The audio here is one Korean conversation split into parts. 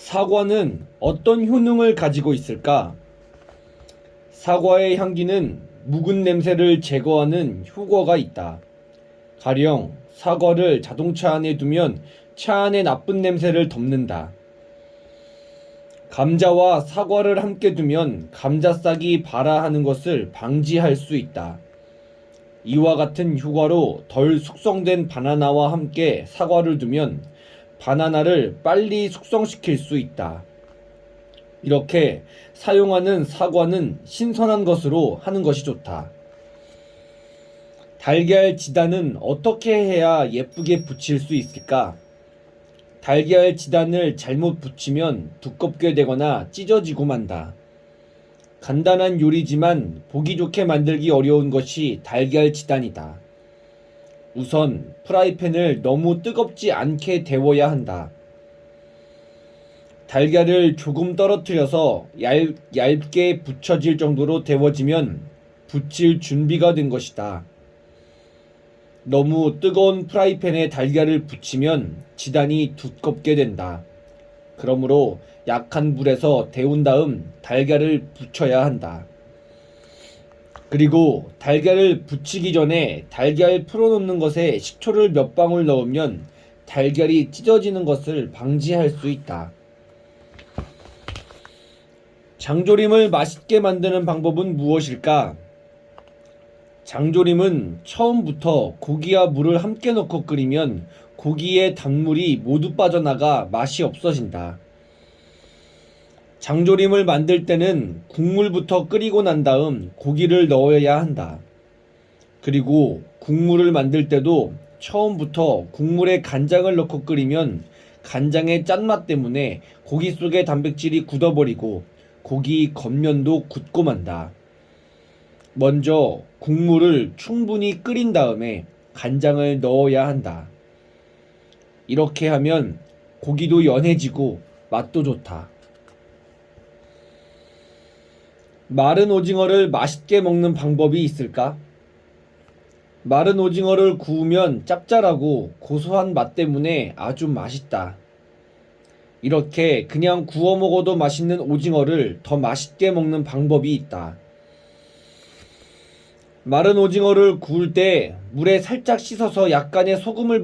사과는 어떤 효능을 가지고 있을까? 사과의 향기는 묵은 냄새를 제거하는 효과가 있다. 가령 사과를 자동차 안에 두면 차 안의 나쁜 냄새를 덮는다. 감자와 사과를 함께 두면 감자싹이 발아하는 것을 방지할 수 있다. 이와 같은 효과로 덜 숙성된 바나나와 함께 사과를 두면 바나나를 빨리 숙성시킬 수 있다. 이렇게 사용하는 사과는 신선한 것으로 하는 것이 좋다. 달걀 지단은 어떻게 해야 예쁘게 붙일 수 있을까? 달걀 지단을 잘못 붙이면 두껍게 되거나 찢어지고 만다. 간단한 요리지만 보기 좋게 만들기 어려운 것이 달걀 지단이다. 우선 프라이팬을 너무 뜨겁지 않게 데워야 한다. 달걀을 조금 떨어뜨려서 얇게 붙여질 정도로 데워지면 붙일 준비가 된 것이다. 너무 뜨거운 프라이팬에 달걀을 붙이면 지단이 두껍게 된다. 그러므로 약한 불에서 데운 다음 달걀을 붙여야 한다. 그리고 달걀을 붙이기 전에 달걀 풀어놓는 것에 식초를 몇 방울 넣으면 달걀이 찢어지는 것을 방지할 수 있다. 장조림을 맛있게 만드는 방법은 무엇일까? 장조림은 처음부터 고기와 물을 함께 넣고 끓이면 고기의 단물이 모두 빠져나가 맛이 없어진다. 장조림을 만들 때는 국물부터 끓이고 난 다음 고기를 넣어야 한다. 그리고 국물을 만들 때도 처음부터 국물에 간장을 넣고 끓이면 간장의 짠맛 때문에 고기 속의 단백질이 굳어버리고 고기 겉면도 굳고 만다. 먼저 국물을 충분히 끓인 다음에 간장을 넣어야 한다. 이렇게 하면 고기도 연해지고 맛도 좋다. 마른 오징어를 맛있게 먹는 방법이 있을까? 마른 오징어를 구우면 짭짤하고 고소한 맛 때문에 아주 맛있다. 이렇게 그냥 구워 먹어도 맛있는 오징어를 더 맛있게 먹는 방법이 있다. 마른 오징어를 구울 때 물에 살짝 씻어서 약간의 소금을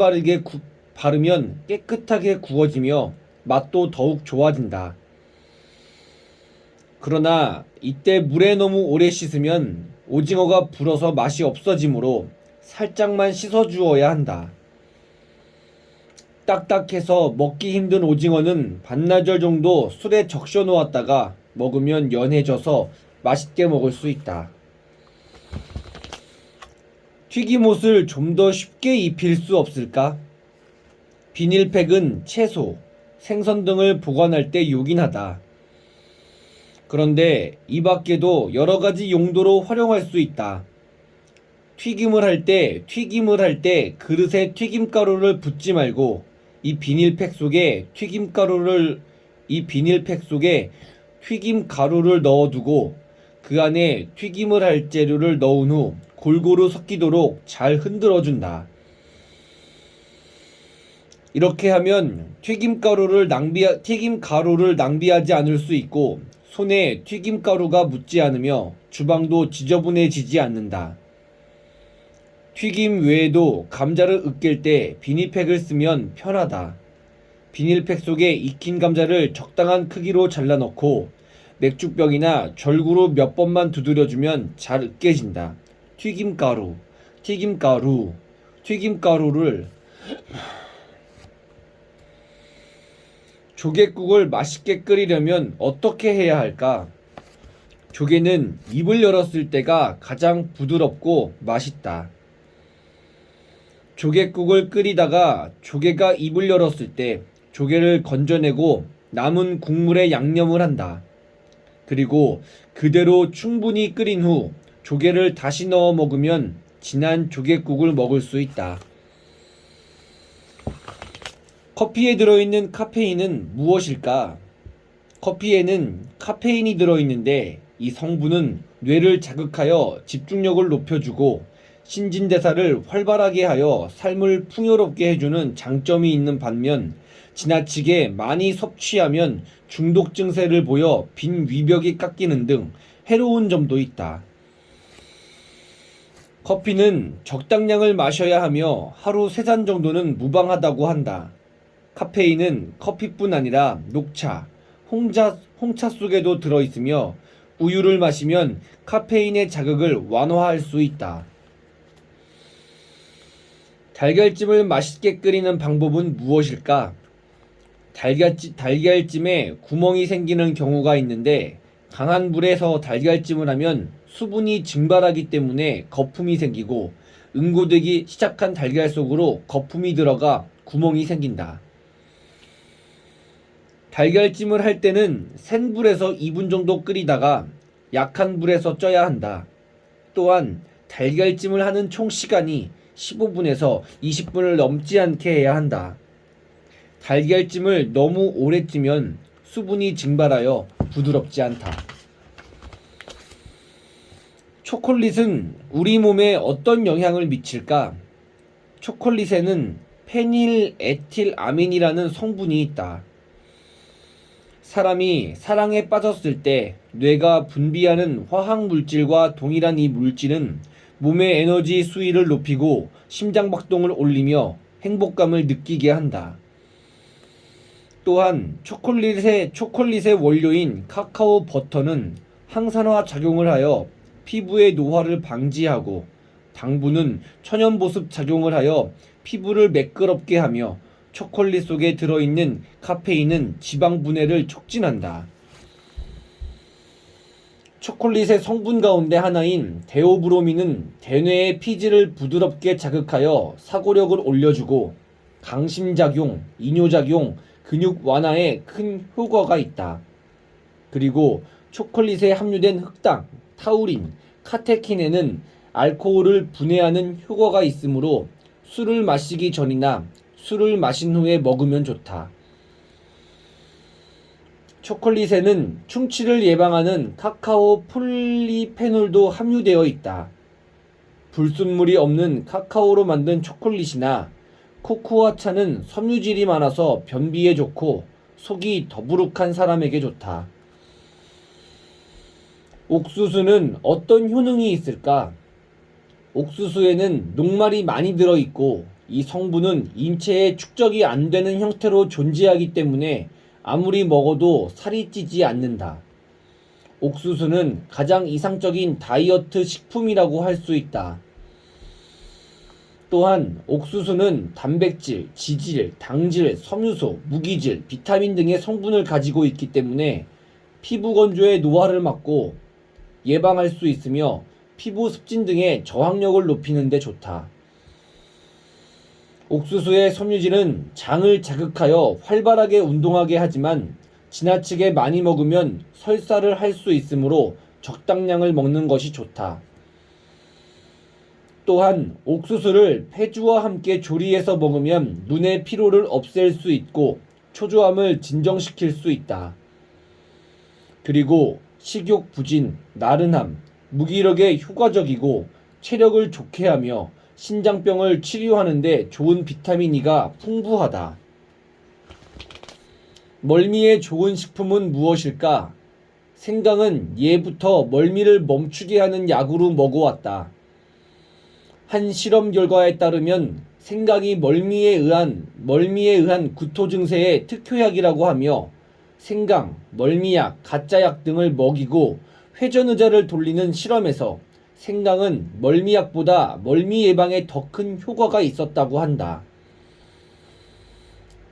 바르면 깨끗하게 구워지며 맛도 더욱 좋아진다. 그러나 이때 물에 너무 오래 씻으면 오징어가 불어서 맛이 없어지므로 살짝만 씻어 주어야 한다. 딱딱해서 먹기 힘든 오징어는 반나절 정도 술에 적셔 놓았다가 먹으면 연해져서 맛있게 먹을 수 있다. 튀김옷을 좀 더 쉽게 입힐 수 없을까? 비닐팩은 채소, 생선 등을 보관할 때 요긴하다. 그런데 이 밖에도 여러 가지 용도로 활용할 수 있다. 튀김을 할 때 그릇에 튀김가루를 붓지 말고 이 비닐팩 속에 튀김가루를 넣어두고 그 안에 튀김을 할 재료를 넣은 후 골고루 섞이도록 잘 흔들어준다. 이렇게 하면 튀김가루를 낭비하지 않을 수 있고 손에 튀김가루가 묻지 않으며 주방도 지저분해지지 않는다. 튀김 외에도 감자를 으깰 때 비닐팩을 쓰면 편하다. 비닐팩 속에 익힌 감자를 적당한 크기로 잘라 넣고 맥주병이나 절구로 몇 번만 두드려주면 잘 으깨진다. 튀김가루를 조갯국을 맛있게 끓이려면 어떻게 해야 할까? 조개는 입을 열었을 때가 가장 부드럽고 맛있다. 조갯국을 끓이다가 조개가 입을 열었을 때 조개를 건져내고 남은 국물에 양념을 한다. 그리고 그대로 충분히 끓인 후 조개를 다시 넣어 먹으면 진한 조갯국을 먹을 수 있다. 커피에 들어있는 카페인은 무엇일까? 커피에는 카페인이 들어있는데 이 성분은 뇌를 자극하여 집중력을 높여주고 신진대사를 활발하게 하여 삶을 풍요롭게 해주는 장점이 있는 반면 지나치게 많이 섭취하면 중독 증세를 보여 빈 위벽이 깎이는 등 해로운 점도 있다. 커피는 적당량을 마셔야 하며 하루 3잔 정도는 무방하다고 한다. 카페인은 커피뿐 아니라 녹차, 홍차 속에도 들어있으며 우유를 마시면 카페인의 자극을 완화할 수 있다. 달걀찜을 맛있게 끓이는 방법은 무엇일까? 달걀찜에 구멍이 생기는 경우가 있는데 강한 불에서 달걀찜을 하면 수분이 증발하기 때문에 거품이 생기고 응고되기 시작한 달걀 속으로 거품이 들어가 구멍이 생긴다. 달걀찜을 할 때는 센 불에서 2분 정도 끓이다가 약한 불에서 쪄야 한다. 또한 달걀찜을 하는 총 시간이 15분에서 20분을 넘지 않게 해야 한다. 달걀찜을 너무 오래 찌면 수분이 증발하여 부드럽지 않다. 초콜릿은 우리 몸에 어떤 영향을 미칠까? 초콜릿에는 페닐에틸아민이라는 성분이 있다. 사람이 사랑에 빠졌을 때 뇌가 분비하는 화학 물질과 동일한 이 물질은 몸의 에너지 수위를 높이고 심장박동을 올리며 행복감을 느끼게 한다. 또한 초콜릿의 원료인 카카오 버터는 항산화 작용을 하여 피부의 노화를 방지하고 당분은 천연보습 작용을 하여 피부를 매끄럽게 하며 초콜릿 속에 들어있는 카페인은 지방 분해를 촉진한다. 초콜릿의 성분 가운데 하나인 데오브로민은 대뇌의 피지를 부드럽게 자극하여 사고력을 올려주고 강심작용, 이뇨작용, 근육 완화에 큰 효과가 있다. 그리고 초콜릿에 함유된 흑당, 타우린, 카테킨에는 알코올을 분해하는 효과가 있으므로 술을 마시기 전이나 술을 마신 후에 먹으면 좋다. 초콜릿에는 충치를 예방하는 카카오 폴리페놀도 함유되어 있다. 불순물이 없는 카카오로 만든 초콜릿이나 코코아차는 섬유질이 많아서 변비에 좋고 속이 더부룩한 사람에게 좋다. 옥수수는 어떤 효능이 있을까? 옥수수에는 녹말이 많이 들어있고 이 성분은 인체에 축적이 안 되는 형태로 존재하기 때문에 아무리 먹어도 살이 찌지 않는다. 옥수수는 가장 이상적인 다이어트 식품이라고 할 수 있다. 또한 옥수수는 단백질, 지질, 당질, 섬유소, 무기질, 비타민 등의 성분을 가지고 있기 때문에 피부 건조의 노화를 막고 예방할 수 있으며 피부 습진 등의 저항력을 높이는 데 좋다. 옥수수의 섬유질은 장을 자극하여 활발하게 운동하게 하지만 지나치게 많이 먹으면 설사를 할 수 있으므로 적당량을 먹는 것이 좋다. 또한 옥수수를 폐주와 함께 조리해서 먹으면 눈의 피로를 없앨 수 있고 초조함을 진정시킬 수 있다. 그리고 식욕 부진, 나른함, 무기력에 효과적이고 체력을 좋게 하며 신장병을 치료하는 데 좋은 비타민 E가 풍부하다. 멀미에 좋은 식품은 무엇일까? 생강은 예부터 멀미를 멈추게 하는 약으로 먹어왔다. 한 실험 결과에 따르면 생강이 멀미에 의한 구토 증세의 특효약이라고 하며 생강, 멀미약, 가짜약 등을 먹이고 회전의자를 돌리는 실험에서 생강은 멀미약보다 멀미 예방에 더 큰 효과가 있었다고 한다.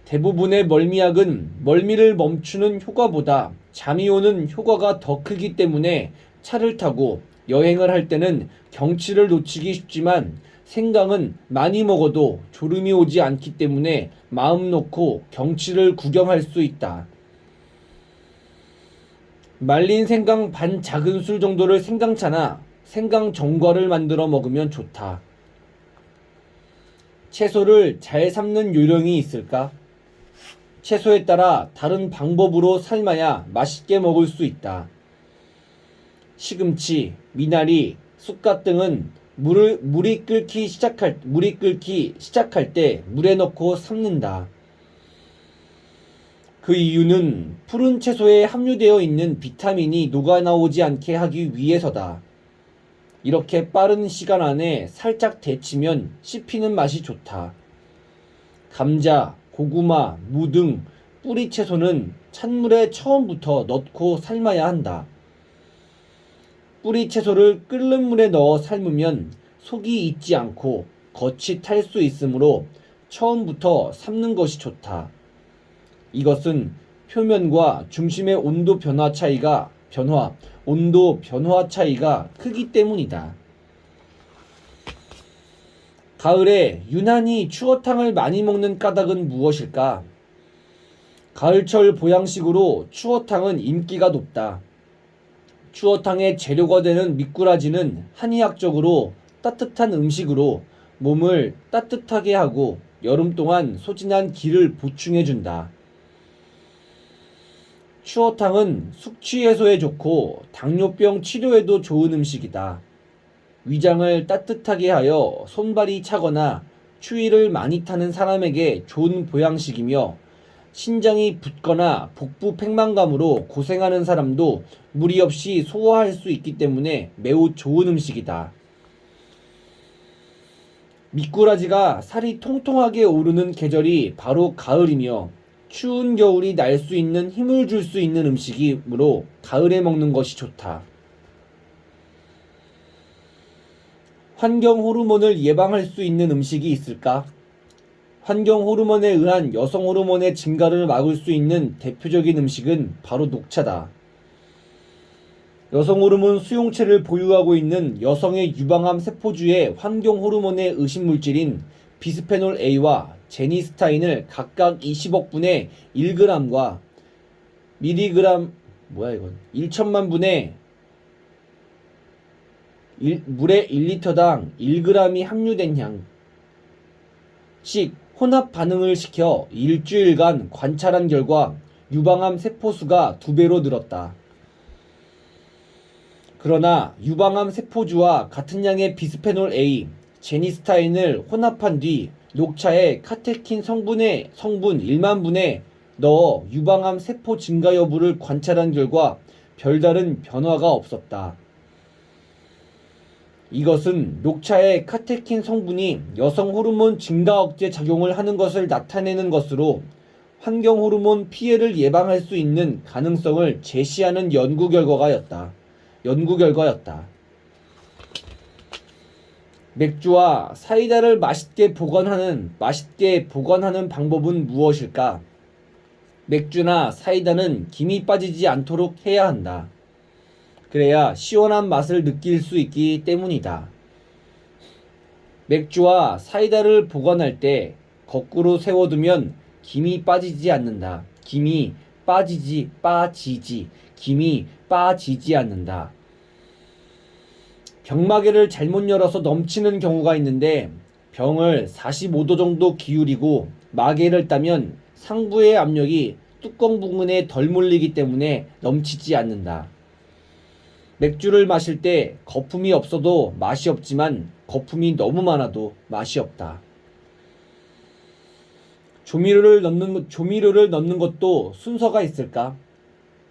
대부분의 멀미약은 멀미를 멈추는 효과보다 잠이 오는 효과가 더 크기 때문에 차를 타고 여행을 할 때는 경치를 놓치기 쉽지만 생강은 많이 먹어도 졸음이 오지 않기 때문에 마음 놓고 경치를 구경할 수 있다. 말린 생강 반 작은술 정도를 생강차나 생강정과를 만들어 먹으면 좋다. 채소를 잘 삶는 요령이 있을까? 채소에 따라 다른 방법으로 삶아야 맛있게 먹을 수 있다. 시금치, 미나리, 쑥갓 등은 물이 끓기 시작할 때 물에 넣고 삶는다. 그 이유는 푸른 채소에 함유되어 있는 비타민이 녹아나오지 않게 하기 위해서다. 이렇게 빠른 시간 안에 살짝 데치면 씹히는 맛이 좋다. 감자, 고구마, 무 등 뿌리 채소는 찬물에 처음부터 넣고 삶아야 한다. 뿌리 채소를 끓는 물에 넣어 삶으면 속이 익지 않고 겉이 탈 수 있으므로 처음부터 삶는 것이 좋다. 이것은 표면과 중심의 온도 변화 차이가 크기 때문이다. 가을에 유난히 추어탕을 많이 먹는 까닭은 무엇일까? 가을철 보양식으로 추어탕은 인기가 높다. 추어탕의 재료가 되는 미꾸라지는 한의학적으로 따뜻한 음식으로 몸을 따뜻하게 하고 여름 동안 소진한 기를 보충해준다. 추어탕은 숙취 해소에 좋고 당뇨병 치료에도 좋은 음식이다. 위장을 따뜻하게 하여 손발이 차거나 추위를 많이 타는 사람에게 좋은 보양식이며 신장이 붓거나 복부 팽만감으로 고생하는 사람도 무리 없이 소화할 수 있기 때문에 매우 좋은 음식이다. 미꾸라지가 살이 통통하게 오르는 계절이 바로 가을이며 추운 겨울이 날 수 있는 힘을 줄 수 있는 음식이므로 가을에 먹는 것이 좋다. 환경 호르몬을 예방할 수 있는 음식이 있을까? 환경 호르몬에 의한 여성 호르몬의 증가를 막을 수 있는 대표적인 음식은 바로 녹차다. 여성 호르몬 수용체를 보유하고 있는 여성의 유방암 세포주의 환경 호르몬의 의심물질인 비스페놀 A와 제니스타인을 각각 20억 분의 1g과 밀리그램 1천만 분의 물에 1리터당 1g이 함유된 양씩 혼합 반응을 시켜 일주일간 관찰한 결과 유방암 세포수가 2배로 늘었다. 그러나 유방암 세포주와 같은 양의 비스페놀 A, 제니스타인을 혼합한 뒤 녹차에 카테킨 성분 1만 분에 넣어 유방암 세포 증가 여부를 관찰한 결과 별다른 변화가 없었다. 이것은 녹차의 카테킨 성분이 여성 호르몬 증가 억제 작용을 하는 것을 나타내는 것으로 환경 호르몬 피해를 예방할 수 있는 가능성을 제시하는 연구 결과였다. 맥주와 사이다를 맛있게 보관하는 방법은 무엇일까? 맥주나 사이다는 김이 빠지지 않도록 해야 한다. 그래야 시원한 맛을 느낄 수 있기 때문이다. 맥주와 사이다를 보관할 때 거꾸로 세워두면 김이 빠지지 않는다. 김이 빠지지 않는다. 병마개를 잘못 열어서 넘치는 경우가 있는데 병을 45도 정도 기울이고 마개를 따면 상부의 압력이 뚜껑 부분에 덜 몰리기 때문에 넘치지 않는다. 맥주를 마실 때 거품이 없어도 맛이 없지만 거품이 너무 많아도 맛이 없다. 조미료를 넣는 것도 순서가 있을까?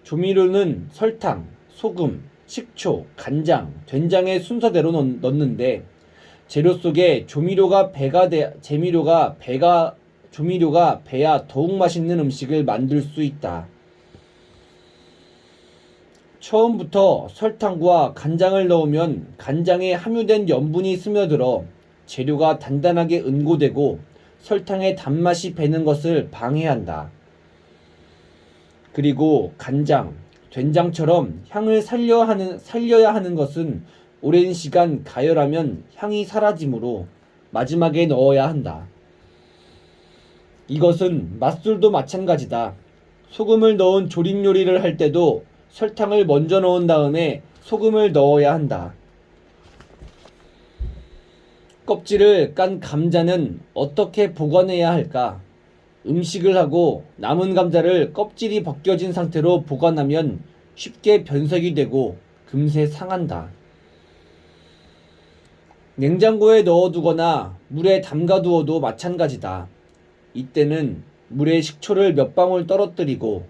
조미료는 설탕, 소금, 식초, 간장, 된장의 순서대로 넣는데 재료 속에 조미료가 배야 더욱 맛있는 음식을 만들 수 있다. 처음부터 설탕과 간장을 넣으면 간장에 함유된 염분이 스며들어 재료가 단단하게 응고되고 설탕의 단맛이 배는 것을 방해한다. 그리고 간장, 된장처럼 향을 살려야 하는 것은 오랜 시간 가열하면 향이 사라지므로 마지막에 넣어야 한다. 이것은 맛술도 마찬가지다. 소금을 넣은 조림 요리를 할 때도 설탕을 먼저 넣은 다음에 소금을 넣어야 한다. 껍질을 깐 감자는 어떻게 보관해야 할까? 음식을 하고 남은 감자를 껍질이 벗겨진 상태로 보관하면 쉽게 변색이 되고 금세 상한다. 냉장고에 넣어두거나 물에 담가두어도 마찬가지다. 이때는 물에 식초를 몇 방울 떨어뜨리고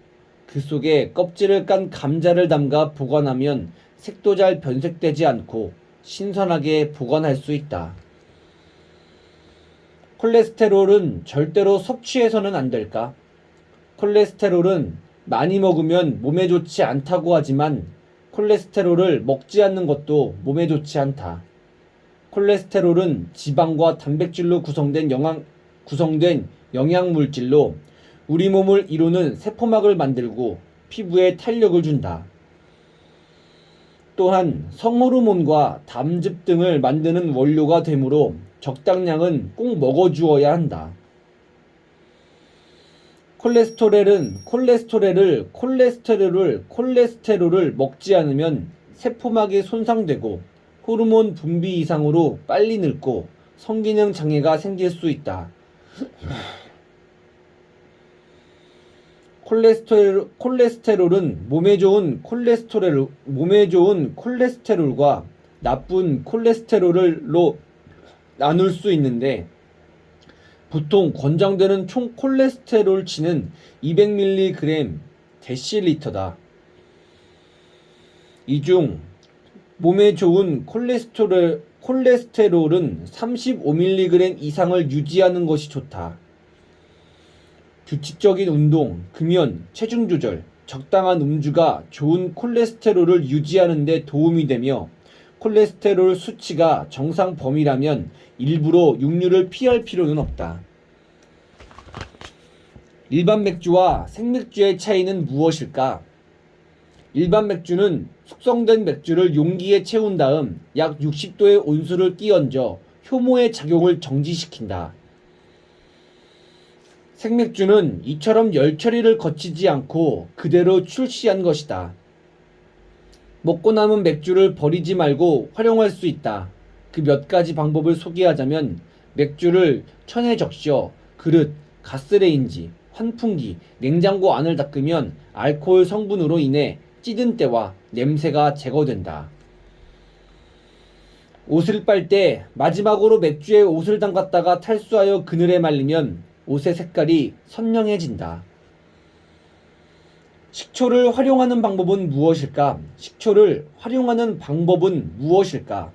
그 속에 껍질을 깐 감자를 담가 보관하면 색도 잘 변색되지 않고 신선하게 보관할 수 있다. 콜레스테롤은 절대로 섭취해서는 안 될까? 콜레스테롤은 많이 먹으면 몸에 좋지 않다고 하지만 콜레스테롤을 먹지 않는 것도 몸에 좋지 않다. 콜레스테롤은 지방과 단백질로 구성된 영양물질로 우리 몸을 이루는 세포막을 만들고 피부에 탄력을 준다. 또한 성호르몬과 담즙 등을 만드는 원료가 되므로 적당량은 꼭 먹어주어야 한다. 콜레스테롤을 먹지 않으면 세포막이 손상되고 호르몬 분비 이상으로 빨리 늙고 성기능 장애가 생길 수 있다. 콜레스테롤은 몸에 좋은 콜레스테롤과 나쁜 콜레스테롤로 나눌 수 있는데 보통 권장되는 총 콜레스테롤치는 200mg 데시리터다. 이 중 몸에 좋은 콜레스테롤은 35mg 이상을 유지하는 것이 좋다. 규칙적인 운동, 금연, 체중 조절, 적당한 음주가 좋은 콜레스테롤을 유지하는 데 도움이 되며 콜레스테롤 수치가 정상 범위라면 일부러 육류를 피할 필요는 없다. 일반 맥주와 생맥주의 차이는 무엇일까? 일반 맥주는 숙성된 맥주를 용기에 채운 다음 약 60도의 온수를 끼얹어 효모의 작용을 정지시킨다. 생맥주는 이처럼 열 처리를 거치지 않고 그대로 출시한 것이다. 먹고 남은 맥주를 버리지 말고 활용할 수 있다. 그 몇 가지 방법을 소개하자면 맥주를 천에 적셔 그릇, 가스레인지, 환풍기, 냉장고 안을 닦으면 알코올 성분으로 인해 찌든 때와 냄새가 제거된다. 옷을 빨 때 마지막으로 맥주에 옷을 담갔다가 탈수하여 그늘에 말리면 옷의 색깔이 선명해진다. 식초를 활용하는 방법은 무엇일까?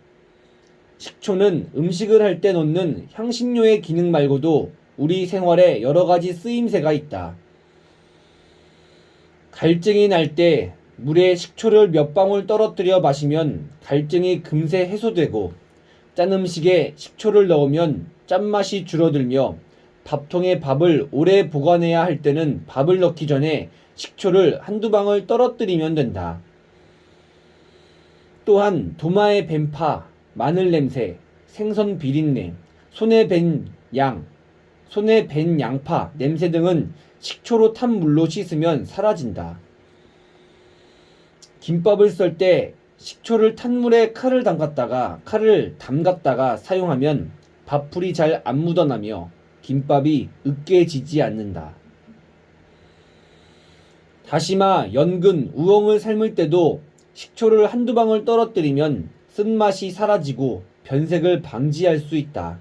식초는 음식을 할 때 넣는 향신료의 기능 말고도 우리 생활에 여러 가지 쓰임새가 있다. 갈증이 날 때 물에 식초를 몇 방울 떨어뜨려 마시면 갈증이 금세 해소되고 짠 음식에 식초를 넣으면 짠맛이 줄어들며 밥통에 밥을 오래 보관해야 할 때는 밥을 넣기 전에 식초를 한두 방울 떨어뜨리면 된다. 또한 도마의 뱀파, 마늘 냄새, 생선 비린내, 손에 밴 양파 냄새 등은 식초로 탄 물로 씻으면 사라진다. 김밥을 썰 때 식초를 탄 물에 칼을 담갔다가 사용하면 밥풀이 잘 안 묻어나며 김밥이 으깨지지 않는다. 다시마, 연근, 우엉을 삶을 때도 식초를 한두 방울 떨어뜨리면 쓴맛이 사라지고 변색을 방지할 수 있다.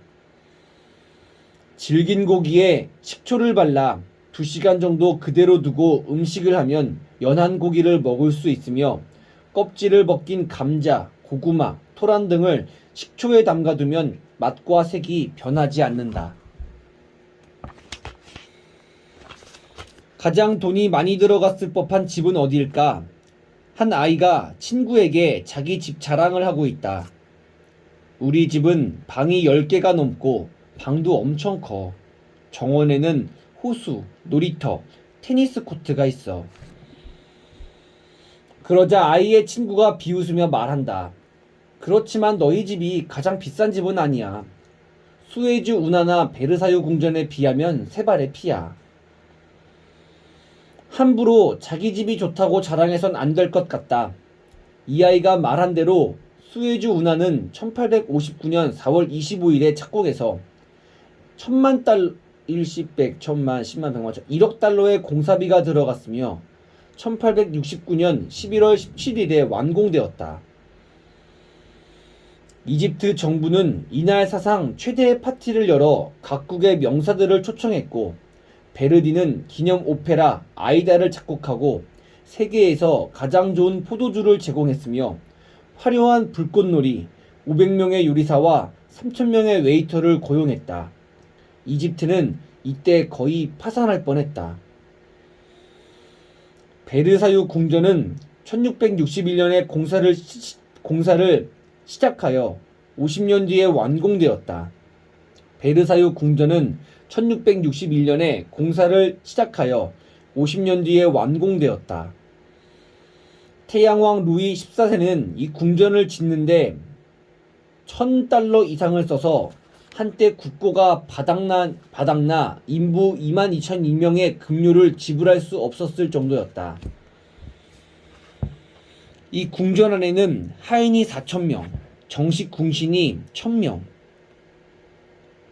질긴 고기에 식초를 발라 2시간 정도 그대로 두고 음식을 하면 연한 고기를 먹을 수 있으며 껍질을 벗긴 감자, 고구마, 토란 등을 식초에 담가두면 맛과 색이 변하지 않는다. 가장 돈이 많이 들어갔을 법한 집은 어디일까? 한 아이가 친구에게 자기 집 자랑을 하고 있다. 우리 집은 방이 10개가 넘고 방도 엄청 커. 정원에는 호수, 놀이터, 테니스 코트가 있어. 그러자 아이의 친구가 비웃으며 말한다. 그렇지만 너희 집이 가장 비싼 집은 아니야. 수에즈 운하나 베르사유 궁전에 비하면 세 발의 피야. 함부로 자기 집이 좋다고 자랑해선 안 될 것 같다. 이 아이가 말한 대로 수에즈 운하는 1859년 4월 25일에 착곡해서 1000만 달러, 일십, 백, 천만, 10만, 100만, 1억 달러의 공사비가 들어갔으며 1869년 11월 17일에 완공되었다. 이집트 정부는 이날 사상 최대의 파티를 열어 각국의 명사들을 초청했고, 베르디는 기념 오페라 아이다를 작곡하고 세계에서 가장 좋은 포도주를 제공했으며, 화려한 불꽃놀이, 500명의 요리사와 3,000명의 웨이터를 고용했다. 이집트는 이때 거의 파산할 뻔했다. 베르사유 궁전은 1661년에 공사를 시작하여 50년 뒤에 완공되었다. 베르사유 궁전은 1661년에 공사를 시작하여 50년 뒤에 완공되었다. 태양왕 루이 14세는 이 궁전을 짓는데 1,000달러 이상을 써서 한때 국고가 바닥나 인부 22,002명의 급료를 지불할 수 없었을 정도였다. 이 궁전 안에는 하인이 4,000명, 정식 궁신이 1,000명,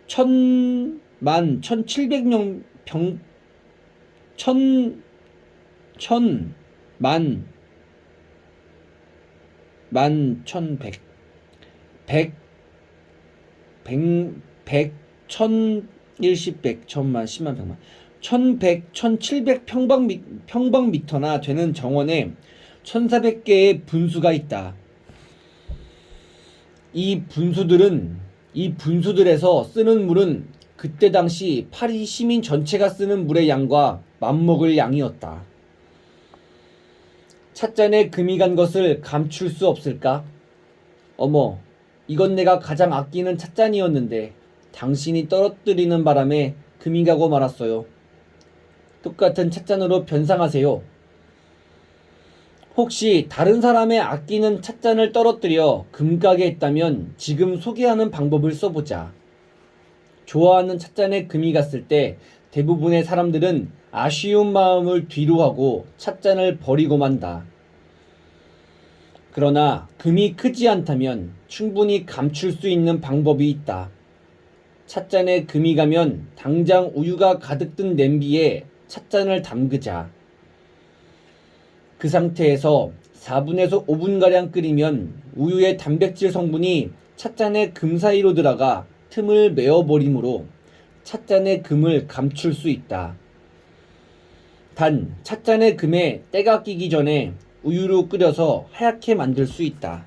1,700명 병, 1,100, 1,000, 1000, 10만, 100만, 1,100, 1,700 평방미터나 되는 정원에 1,400개의 분수가 있다. 이 분수들에서 쓰는 물은 그때 당시 파리 시민 전체가 쓰는 물의 양과 맞먹을 양이었다. 찻잔에 금이 간 것을 감출 수 없을까? 어머, 이건 내가 가장 아끼는 찻잔이었는데 당신이 떨어뜨리는 바람에 금이 가고 말았어요. 똑같은 찻잔으로 변상하세요. 혹시 다른 사람의 아끼는 찻잔을 떨어뜨려 금 가게 했다면 지금 소개하는 방법을 써보자. 좋아하는 찻잔에 금이 갔을 때 대부분의 사람들은 아쉬운 마음을 뒤로하고 찻잔을 버리고 만다. 그러나 금이 크지 않다면 충분히 감출 수 있는 방법이 있다. 찻잔에 금이 가면 당장 우유가 가득 든 냄비에 찻잔을 담그자. 그 상태에서 4분에서 5분가량 끓이면 우유의 단백질 성분이 찻잔의 금 사이로 들어가 틈을 메워버리므로 찻잔의 금을 감출 수 있다. 단 찻잔의 금에 때가 끼기 전에 우유로 끓여서 하얗게 만들 수 있다.